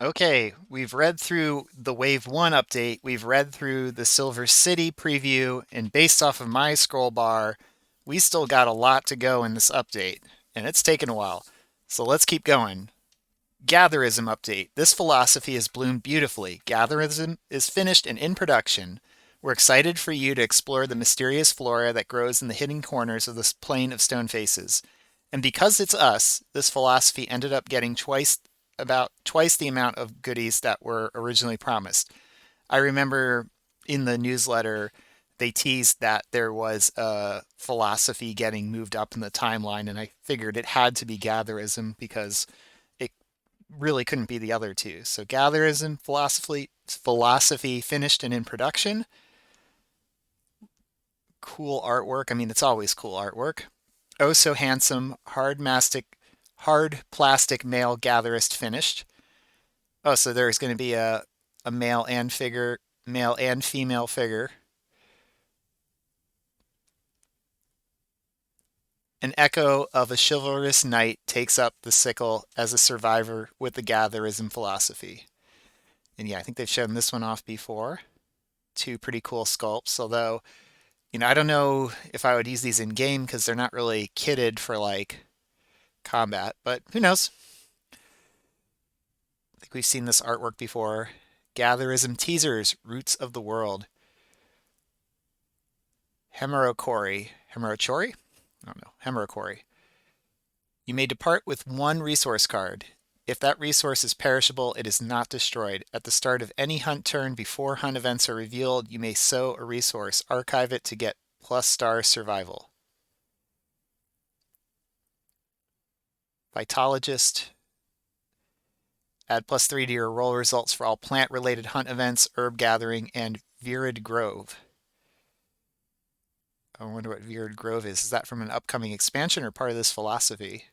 Okay, we've read through the Wave 1 update, we've read through the Silver City preview, and based off of my scroll bar, we still got a lot to go in this update, and it's taken a while. So let's keep going. Gatherism update. This philosophy has bloomed beautifully. Gatherism is finished and in production. We're excited for you to explore the mysterious flora that grows in the hidden corners of this plain of stone faces. And because it's us, this philosophy ended up getting about twice the amount of goodies that were originally promised. I remember in the newsletter they teased that there was a philosophy getting moved up in the timeline, and I figured it had to be Gatherism because it really couldn't be the other two. So Gatherism philosophy finished and in production. Cool artwork. I mean, it's always cool artwork. Oh so handsome, hard plastic male gatherist finished. Oh, so there's going to be a male and female figure. An echo of a chivalrous knight takes up the sickle as a survivor with the gatherism philosophy. And yeah, I think they've shown this one off before. Two pretty cool sculpts, although, I don't know if I would use these in game because they're not really kitted for like combat, but who knows? I think we've seen this artwork before. Gatherism teasers, Roots of the World. Hemerocori? I don't know. Hemerocori. You may depart with one resource card. If that resource is perishable, it is not destroyed. At the start of any hunt turn before hunt events are revealed, you may sow a resource, archive it to get plus star survival. Vitologist. Add +3 to your roll results for all plant-related hunt events, herb gathering, and Virid Grove. I wonder what Virid Grove is. Is that from an upcoming expansion or part of this philosophy?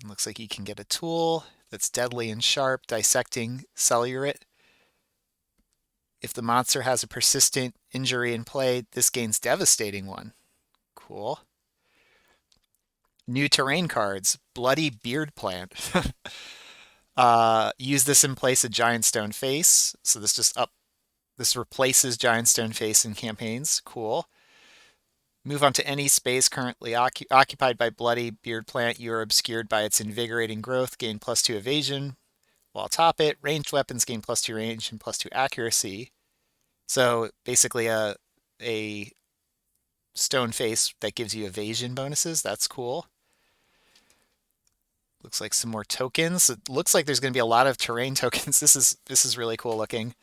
It looks like you can get a tool that's deadly and sharp, dissecting Cellurate. If the monster has a persistent injury in play, this gains devastating one. Cool. New terrain cards, Bloody Beard Plant. Use this in place of Giant Stone Face. So this replaces Giant Stone Face in campaigns. Cool. Move on to any space currently occupied by Bloody Beard Plant. You are obscured by its invigorating growth. Gain +2 evasion. While atop it, ranged weapons gain +2 range and +2 accuracy. So basically a stone face that gives you evasion bonuses. That's cool. Looks like some more tokens. It looks like there's going to be a lot of terrain tokens. This is really cool looking.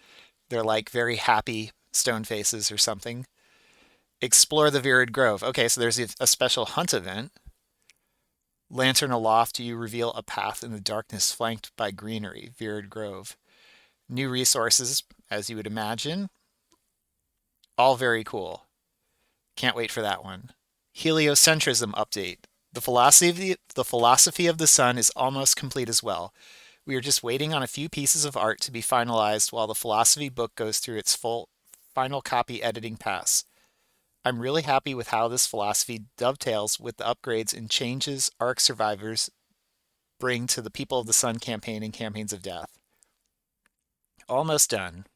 They're like very happy stone faces or something. Explore the Virid Grove. Okay, so there's a special hunt event. Lantern aloft, you reveal a path in the darkness flanked by greenery. Virid Grove. New resources, as you would imagine. All very cool. Can't wait for that one. Heliocentrism update. The philosophy of the sun is almost complete as well. We are just waiting on a few pieces of art to be finalized while the philosophy book goes through its full final copy editing pass. I'm really happy with how this philosophy dovetails with the upgrades and changes Ark survivors bring to the People of the Sun campaign and Campaigns of Death. Almost done.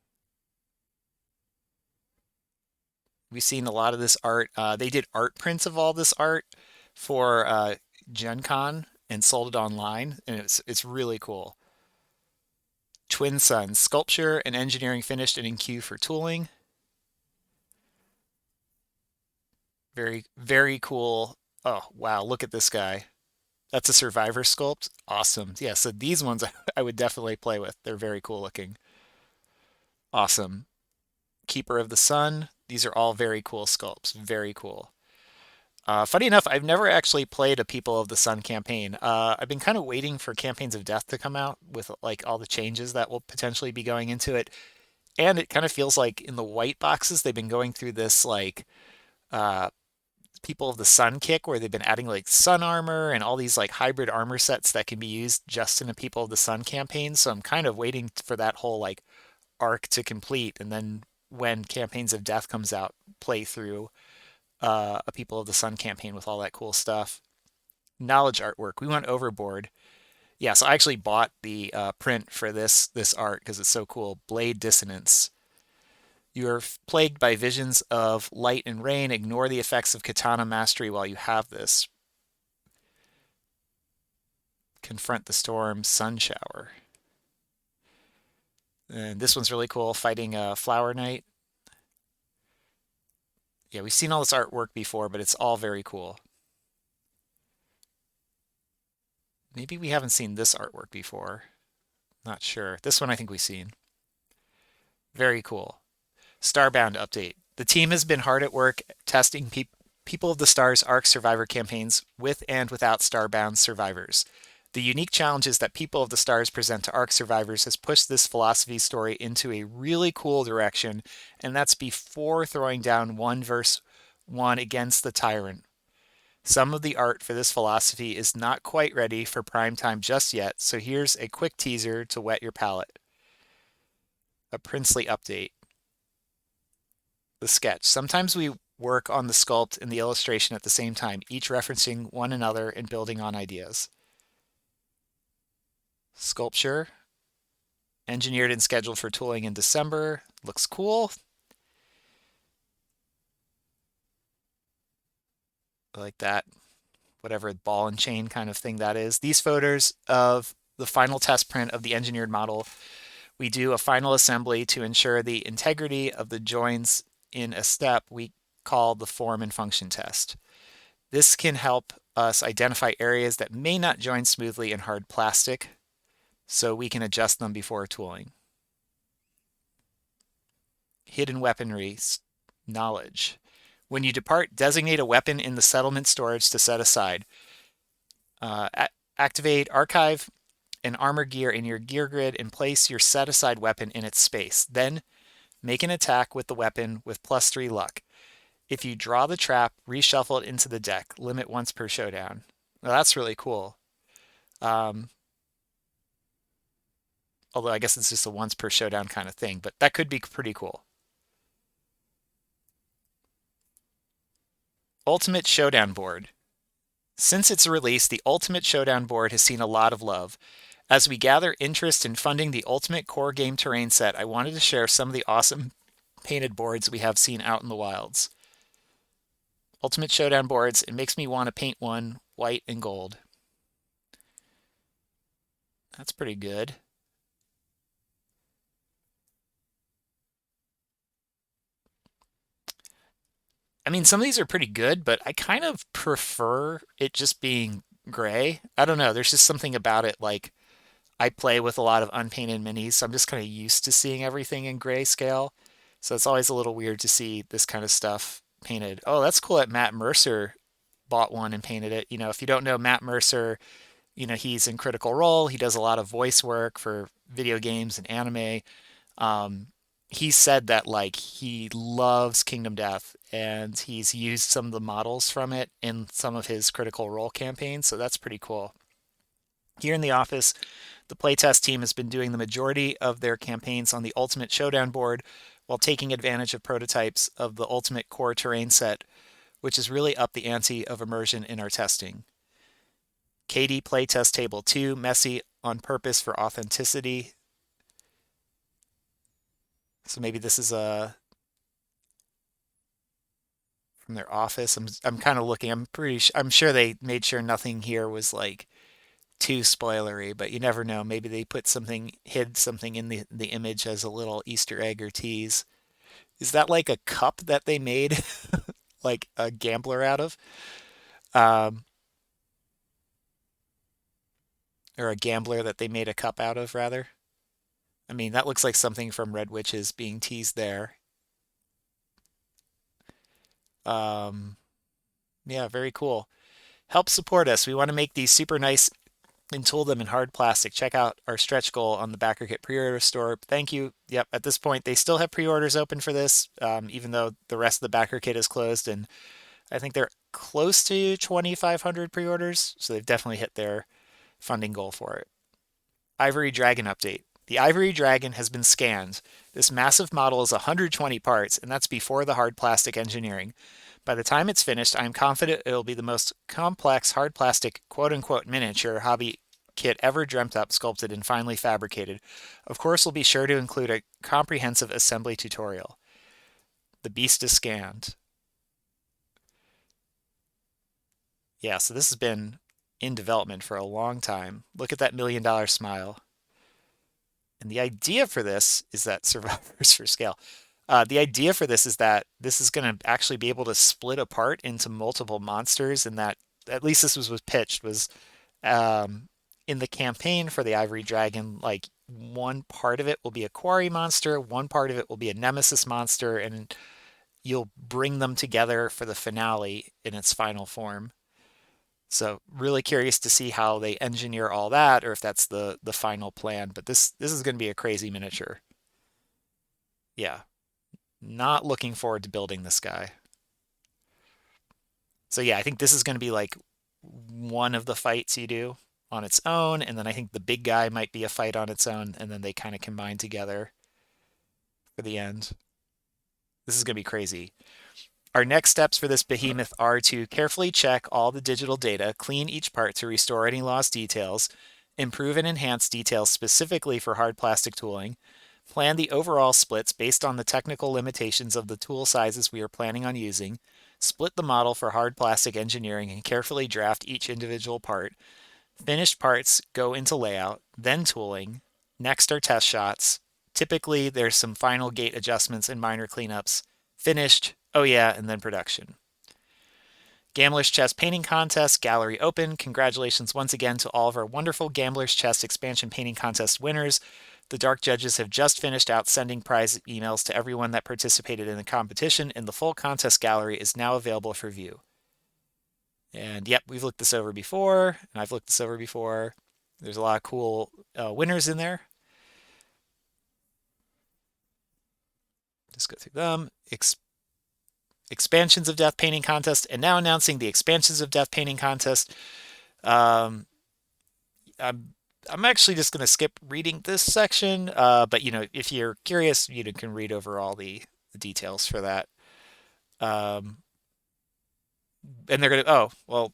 We've seen a lot of this art. They did art prints of all this art for Gen Con and sold it online, and it's really cool. Twin Suns, sculpture and engineering finished and in queue for tooling. Very, very cool. Oh, wow, look at this guy. That's a survivor sculpt. Awesome. Yeah, so these ones I would definitely play with. They're very cool looking. Awesome. Keeper of the Sun. These are all very cool sculpts. Very cool. Funny enough, I've never actually played a People of the Sun campaign. I've been kind of waiting for Campaigns of Death to come out with like all the changes that will potentially be going into it. And it kind of feels like in the white boxes, they've been going through this like uh, People of the Sun kick where they've been adding like sun armor and all these like hybrid armor sets that can be used just in a People of the Sun campaign. So I'm kind of waiting for that whole like arc to complete. And then when Campaigns of Death comes out, play through a People of the Sun campaign with all that cool stuff. Knowledge artwork. We went overboard. Yeah, so I actually bought the print for this art because it's so cool. Blade Dissonance. You are plagued by visions of light and rain. Ignore the effects of katana mastery while you have this. Confront the storm, sun shower. And this one's really cool, fighting a flower knight. Yeah, we've seen all this artwork before, but it's all very cool. Maybe we haven't seen this artwork before. Not sure. This one I think we've seen. Very cool. Starbound update. The team has been hard at work testing People of the Stars Ark Survivor campaigns with and without Starbound survivors. The unique challenges that People of the Stars present to Ark survivors has pushed this philosophy story into a really cool direction, and that's before throwing down 1v1 against the Tyrant. Some of the art for this philosophy is not quite ready for prime time just yet, so here's a quick teaser to whet your palate. A princely update. The sketch. Sometimes we work on the sculpt and the illustration at the same time, each referencing one another and building on ideas. Sculpture. Engineered and scheduled for tooling in December. Looks cool. I like that. Whatever ball and chain kind of thing that is. These photos of the final test print of the engineered model. We do a final assembly to ensure the integrity of the joins in a step we call the form and function test. This can help us identify areas that may not join smoothly in hard plastic, so we can adjust them before tooling. Hidden weaponry knowledge. When you depart, designate a weapon in the settlement storage to set aside. Activate archive and armor gear in your gear grid and place your set aside weapon in its space. Then make an attack with the weapon with +3 luck. If you draw the trap, reshuffle it into the deck. Limit once per showdown. Well, that's really cool. Although I guess it's just a once per showdown kind of thing, but that could be pretty cool. Ultimate Showdown Board. Since its release, the Ultimate Showdown Board has seen a lot of love. As we gather interest in funding the Ultimate Core Game Terrain set, I wanted to share some of the awesome painted boards we have seen out in the wilds. Ultimate Showdown boards, it makes me want to paint one white and gold. That's pretty good. I mean, some of these are pretty good, but I kind of prefer it just being gray. I don't know. There's just something about it. Like, I play with a lot of unpainted minis, so I'm just kind of used to seeing everything in grayscale. So it's always a little weird to see this kind of stuff painted. Oh, that's cool that Matt Mercer bought one and painted it. If you don't know Matt Mercer, he's in Critical Role. He does a lot of voice work for video games and anime. Um, he said that like he loves Kingdom Death and he's used some of the models from it in some of his Critical Role campaigns, so that's pretty cool. Here in the office, the playtest team has been doing the majority of their campaigns on the Ultimate Showdown board while taking advantage of prototypes of the Ultimate Core Terrain set, which has really upped the ante of immersion in our testing. KD Playtest Table 2, messy on purpose for authenticity. So maybe this is from their office. I'm kind of looking. I'm sure they made sure nothing here was like too spoilery, but you never know. Maybe they hid something in the image as a little Easter egg or tease. Is that like a cup that they made like a gambler out of? Um, or a gambler that they made a cup out of, rather? I mean, that looks like something from Red Witches being teased there. Um, yeah, very cool. Help support us. We want to make these super nice and tool them in hard plastic. Check out our stretch goal on the Backer Kit pre-order store. Thank you. Yep, at this point, they still have pre-orders open for this, even though the rest of the Backer Kit is closed. And I think they're close to 2,500 pre-orders, so they've definitely hit their funding goal for it. Ivory Dragon update. The Ivory Dragon has been scanned. This massive model is 120 parts, and that's before the hard plastic engineering. By the time it's finished, I am confident it'll be the most complex hard plastic quote-unquote miniature hobby kit ever dreamt up, sculpted, and finally fabricated. Of course, we'll be sure to include a comprehensive assembly tutorial. The beast is scanned. Yeah, so this has been in development for a long time. Look at that $1 million smile. And the idea for this is that survivors for scale. The idea for this is that this is going to actually be able to split apart into multiple monsters, and that at least this was pitched was um, in the campaign for the Ivory Dragon. Like one part of it will be a quarry monster, one part of it will be a nemesis monster, and you'll bring them together for the finale in its final form. So really curious to see how they engineer all that, or if that's the final plan. But this is going to be a crazy miniature. Yeah, not looking forward to building this guy. So yeah, I think this is going to be like one of the fights you do on its own, and then I think the big guy might be a fight on its own, and then they kind of combine together for the end. This is going to be crazy. Our next steps for this behemoth are to carefully check all the digital data, clean each part to restore any lost details, improve and enhance details specifically for hard plastic tooling, plan the overall splits based on the technical limitations of the tool sizes we are planning on using, split the model for hard plastic engineering and carefully draft each individual part. Finished parts go into layout, then tooling. Next are test shots. Typically, there's some final gate adjustments and minor cleanups. Finished, oh yeah, and then production. Gambler's Chest Painting Contest, Gallery Open. Congratulations once again to all of our wonderful Gambler's Chest Expansion Painting Contest winners. The Dark Judges have just finished out sending prize emails to everyone that participated in the competition, and the full contest gallery is now available for view. And yep, we've looked this over before, and I've looked this over before. There's a lot of cool winners in there. Just go through them. Expansions of Death Painting Contest, and now announcing the Expansions of Death Painting Contest. I'm actually just going to skip reading this section, but if you're curious, you can read over all the details for that. And they're going to, oh, well,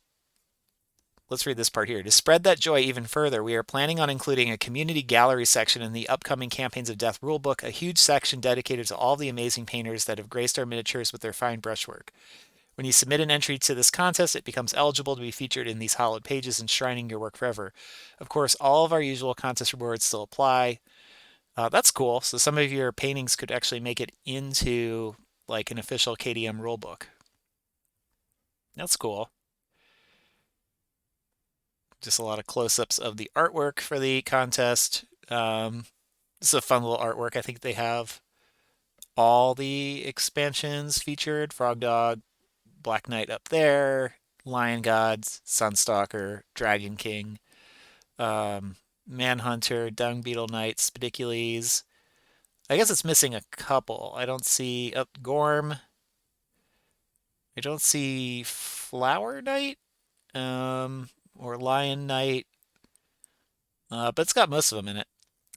let's read this part here. To spread that joy even further, we are planning on including a community gallery section in the upcoming Campaigns of Death rulebook, a huge section dedicated to all the amazing painters that have graced our miniatures with their fine brushwork. When you submit an entry to this contest, it becomes eligible to be featured in these hallowed pages, enshrining your work forever. Of course, all of our usual contest rewards still apply. That's cool. So some of your paintings could actually make it into like an official KDM rulebook. That's cool. Just a lot of close-ups of the artwork for the contest. This is a fun little artwork. I think they have all the expansions featured. Frog Dog, Black Knight up there, Lion Gods, Sunstalker, Dragon King, Manhunter, Dung Beetle Knight, Spidicules. I guess it's missing a couple. I don't see Gorm. I don't see Flower Knight, or Lion Knight. But it's got most of them in it.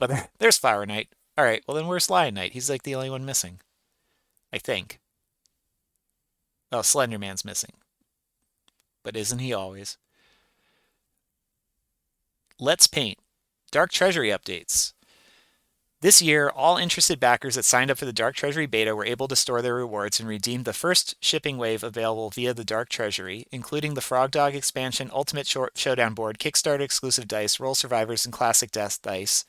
But there's Flower Knight. All right, well then where's Lion Knight? He's like the only one missing, I think. Oh, Slender Man's missing. But isn't he always? Let's paint. Dark Treasury updates. This year, all interested backers that signed up for the Dark Treasury beta were able to store their rewards and redeem the first shipping wave available via the Dark Treasury, including the Frog Dog expansion, Ultimate Showdown board, Kickstarter exclusive dice, Roll Survivors, and Classic Death dice.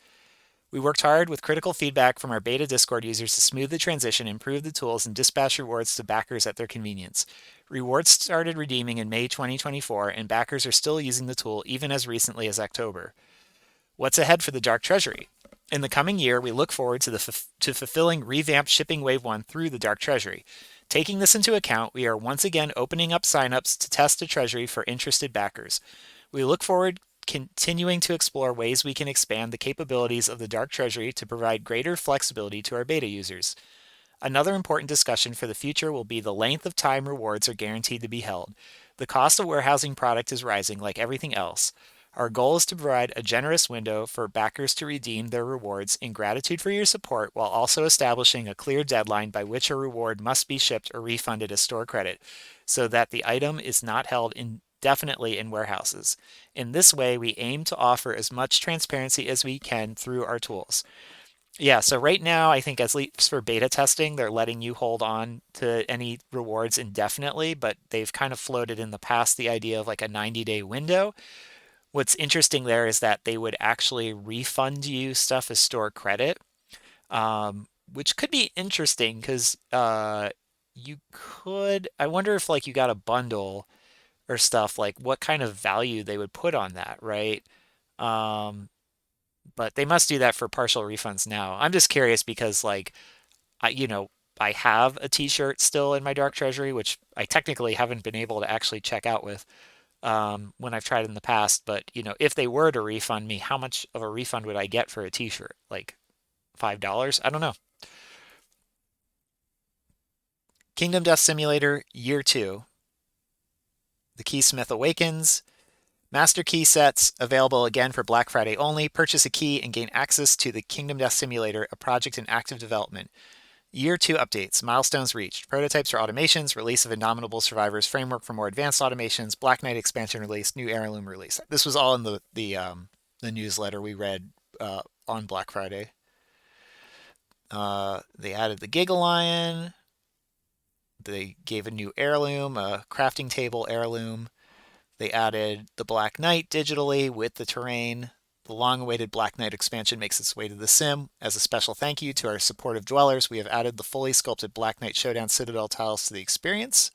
We worked hard with critical feedback from our beta Discord users to smooth the transition, improve the tools, and dispatch rewards to backers at their convenience. Rewards started redeeming in May 2024, and backers are still using the tool even as recently as October. What's ahead for the Dark Treasury? In the coming year, we look forward to fulfilling revamped Shipping Wave 1 through the Dark Treasury. Taking this into account, we are once again opening up signups to test the Treasury for interested backers. We look forward continuing to explore ways we can expand the capabilities of the Dark Treasury to provide greater flexibility to our beta users. Another important discussion for the future will be the length of time rewards are guaranteed to be held. The cost of warehousing product is rising like everything else. Our goal is to provide a generous window for backers to redeem their rewards in gratitude for your support, while also establishing a clear deadline by which a reward must be shipped or refunded as store credit, so that the item is not held definitely in warehouses. In this way, we aim to offer as much transparency as we can through our tools. Yeah, so right now, I think at least for beta testing, they're letting you hold on to any rewards indefinitely, but they've kind of floated in the past the idea of like a 90-day window. What's interesting there is that they would actually refund you stuff as store credit, which could be interesting because you could, I wonder if like you got a bundle or stuff, like what kind of value they would put on that, right? Um, but they must do that for partial refunds now. I'm just curious because like I have a t-shirt still in my Dark Treasury, which I technically haven't been able to actually check out with when I've tried in the past. But if they were to refund me, how much of a refund would I get for a t-shirt? Like $5? I don't know. Kingdom Death Simulator Year 2. The Keysmith Awakens. Master key sets available again for Black Friday only. Purchase a key and gain access to the Kingdom Death Simulator, a project in active development. Year 2 updates. Milestones reached. Prototypes for automations. Release of Indomitable Survivors framework for more advanced automations. Black Knight expansion release. New heirloom release. This was all in the newsletter we read on Black Friday. They added the Giga Lion. They gave a new heirloom, a crafting table heirloom. They added the Black Knight digitally with the terrain. The long-awaited Black Knight expansion makes its way to the sim. As a special thank you to our supportive dwellers, we have added the fully sculpted Black Knight Showdown Citadel tiles to the experience.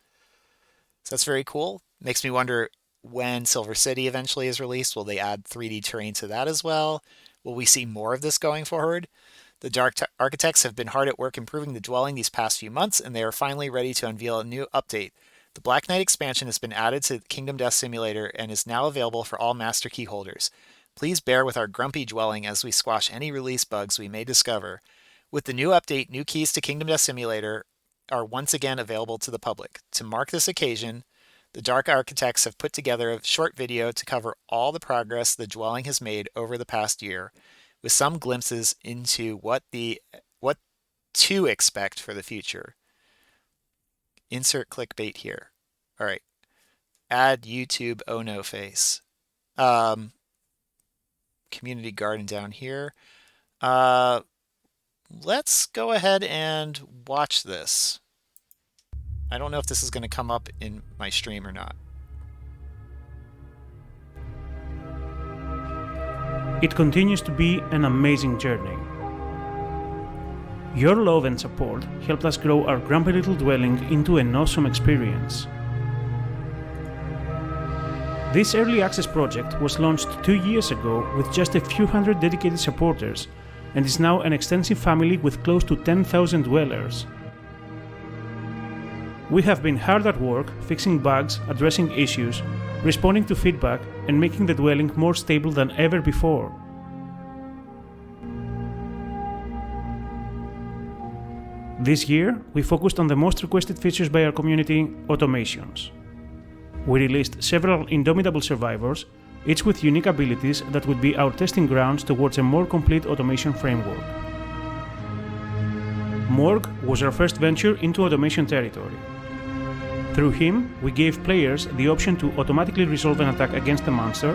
So that's very cool. Makes me wonder when Silver City eventually is released, will they add 3D terrain to that as well? Will we see more of this going forward? The Dark Architects have been hard at work improving the dwelling these past few months, and they are finally ready to unveil a new update. The Black Knight expansion has been added to Kingdom Death Simulator and is now available for all Master Key holders. Please bear with our grumpy dwelling as we squash any release bugs we may discover. With the new update, new keys to Kingdom Death Simulator are once again available to the public. To mark this occasion, the Dark Architects have put together a short video to cover all the progress the dwelling has made over the past year, with some glimpses into what to expect for the future. Insert clickbait here. All right. Add YouTube oh no face. Community garden down here. Let's go ahead and watch this. I don't know if this is going to come up in my stream or not. It continues to be an amazing journey. Your love and support helped us grow our grumpy little dwelling into an awesome experience. This early access project was launched 2 years ago with just a few hundred dedicated supporters and is now an extensive family with close to 10,000 dwellers. We have been hard at work fixing bugs, addressing issues, responding to feedback, and making the dwelling more stable than ever before. This year, we focused on the most requested features by our community, automations. We released several Indomitable Survivors, each with unique abilities that would be our testing grounds towards a more complete automation framework. Morg was our first venture into automation territory. Through him, we gave players the option to automatically resolve an attack against a monster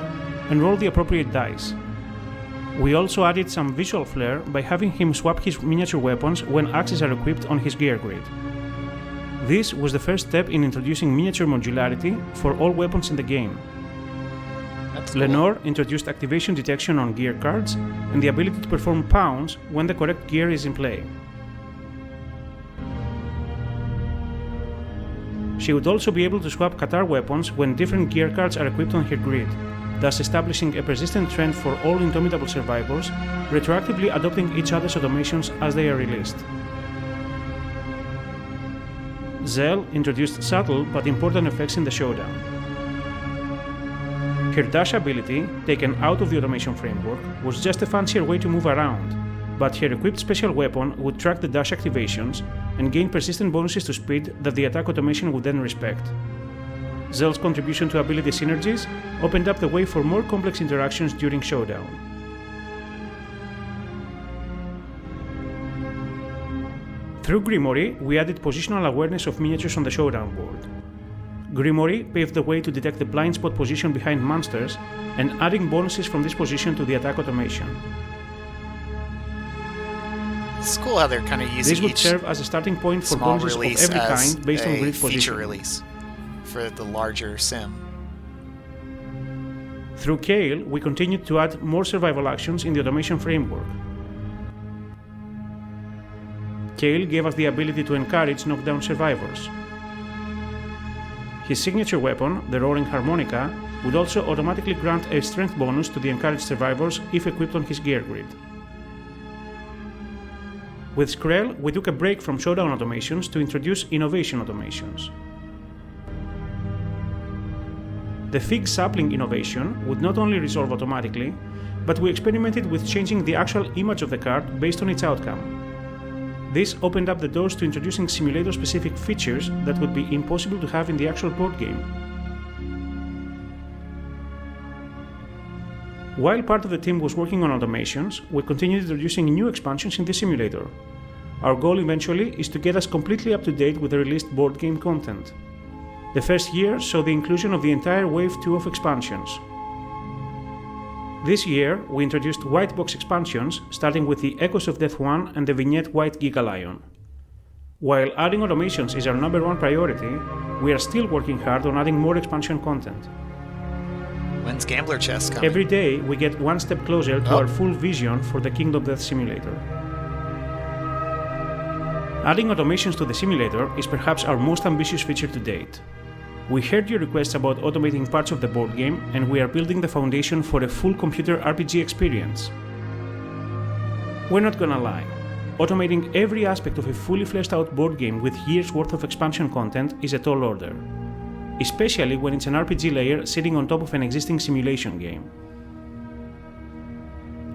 and roll the appropriate dice. We also added some visual flair by having him swap his miniature weapons when axes are equipped on his gear grid. This was the first step in introducing miniature modularity for all weapons in the game. That's cool. Lenore introduced activation detection on gear cards and the ability to perform pounds when the correct gear is in play. She would also be able to swap Qatar weapons when different gear cards are equipped on her grid, thus establishing a persistent trend for all Indomitable Survivors, retroactively adopting each other's automations as they are released. Zell introduced subtle but important effects in the showdown. Her dash ability, taken out of the automation framework, was just a fancier way to move around, but her equipped special weapon would track the dash activations and gain persistent bonuses to speed that the attack automation would then respect. Zell's contribution to ability synergies opened up the way for more complex interactions during showdown. Through Grimory, we added positional awareness of miniatures on the showdown board. Grimory paved the way to detect the blind spot position behind monsters and adding bonuses from this position to the attack automation. It's cool how they're kind of using This would each serve as a starting point for small bonuses of release every as kind based on a grid feature position. release for the larger sim. Through Kale, we continued to add more survival actions in the automation framework. Kale gave us the ability to encourage knockdown survivors. His signature weapon, the Roaring Harmonica, would also automatically grant a strength bonus to the encouraged survivors if equipped on his gear grid. With Skrell, we took a break from showdown automations to introduce innovation automations. The Fig Sapling innovation would not only resolve automatically, but we experimented with changing the actual image of the card based on its outcome. This opened up the doors to introducing simulator-specific features that would be impossible to have in the actual board game. While part of the team was working on automations, we continued introducing new expansions in the simulator. Our goal eventually is to get us completely up to date with the released board game content. The first year saw the inclusion of the entire Wave 2 of expansions. This year, we introduced white box expansions, starting with the Echoes of Death 1 and the Vignette White Giga Lion. While adding automations is our number one priority, we are still working hard on adding more expansion content. When's Gambler Chess coming? Every day, we get one step closer to our full vision for the Kingdom Death Simulator. Adding automations to the simulator is perhaps our most ambitious feature to date. We heard your requests about automating parts of the board game, and we are building the foundation for a full computer RPG experience. We're not gonna lie, automating every aspect of a fully fleshed out board game with years worth of expansion content is a tall order, especially when it's an RPG layer sitting on top of an existing simulation game.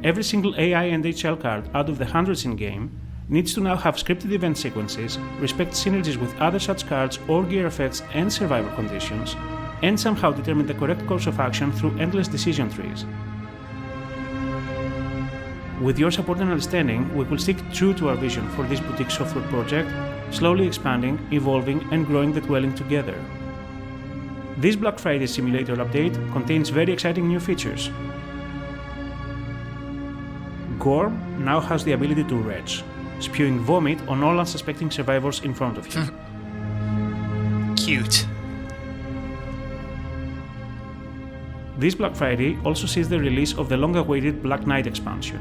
Every single AI and HL card out of the hundreds in-game needs to now have scripted event sequences, respect synergies with other such cards or gear effects and survival conditions, and somehow determine the correct course of action through endless decision trees. With your support and understanding, we will stick true to our vision for this boutique software project, slowly expanding, evolving, and growing the dwelling together. This Black Friday simulator update contains very exciting new features. Gorm now has the ability to retch, spewing vomit on all unsuspecting survivors in front of him. Cute. This Black Friday also sees the release of the long-awaited Black Knight expansion.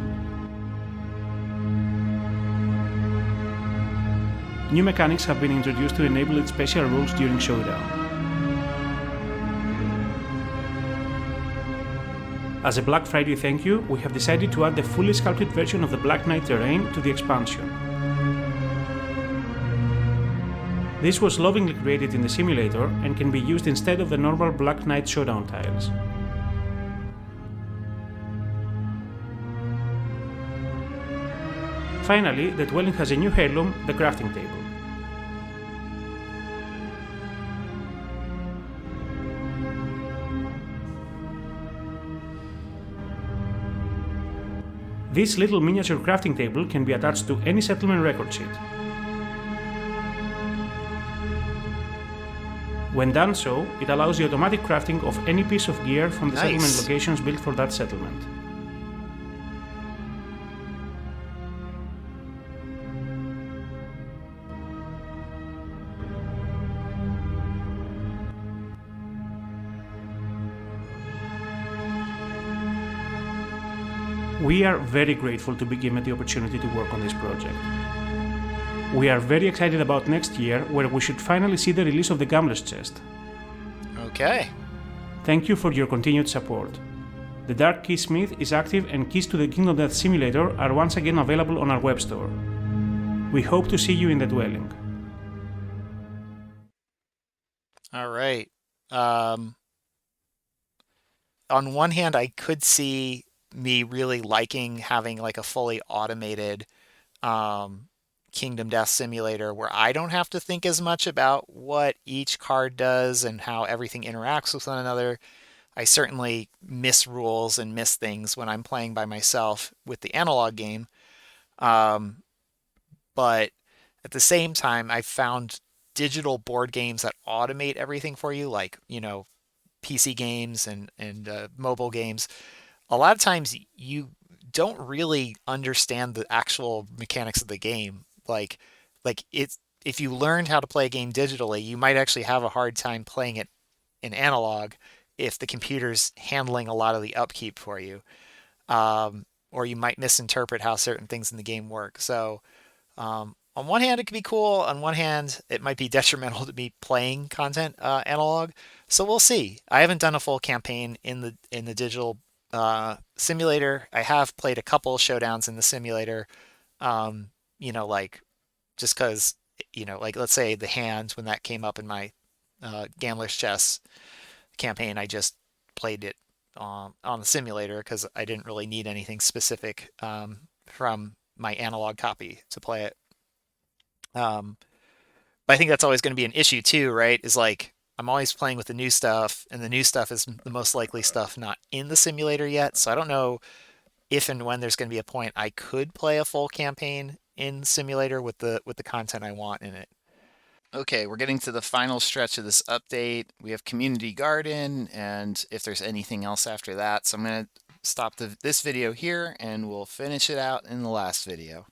New mechanics have been introduced to enable its special rules during Showdown. As a Black Friday thank you, we have decided to add the fully sculpted version of the Black Knight terrain to the expansion. This was lovingly created in the simulator and can be used instead of the normal Black Knight Showdown tiles. Finally, the dwelling has a new heirloom, the crafting table. This little miniature crafting table can be attached to any settlement record sheet. When done so, it allows the automatic crafting of any piece of gear from the settlement locations built for that settlement. We are very grateful to be given the opportunity to work on this project. We are very excited about next year, where we should finally see the release of the Gambler's Chest. Okay. Thank you for your continued support. The Dark Key Smith is active, and keys to the Kingdom Death Simulator are once again available on our web store. We hope to see you in the dwelling. All right. On one hand, I could see me really liking having like a fully automated Kingdom Death Simulator where I don't have to think as much about what each card does and how everything interacts with one another. I certainly miss rules and miss things when I'm playing by myself with the analog game. But at the same time, I found digital board games that automate everything for you, like, PC games and mobile games, a lot of times you don't really understand the actual mechanics of the game. Like it's if you learned how to play a game digitally, you might actually have a hard time playing it in analog if the computer's handling a lot of the upkeep for you. Or you might misinterpret how certain things in the game work. So on one hand, it could be cool. On one hand, it might be detrimental to me playing content analog. So we'll see. I haven't done a full campaign in the digital simulator. I have played a couple showdowns in the simulator. Um, like just because, like let's say the hands when that came up in my Gambler's Chess campaign, I just played it on the simulator because I didn't really need anything specific from my analog copy to play it. Um, but I think that's always going to be an issue too, right? Is like I'm always playing with the new stuff, and the new stuff is the most likely stuff not in the simulator yet. So I don't know if and when there's going to be a point I could play a full campaign in the simulator with the content I want in it. Okay, we're getting to the final stretch of this update. We have Community Garden, and if there's anything else after that, so I'm going to stop this video here, and we'll finish it out in the last video.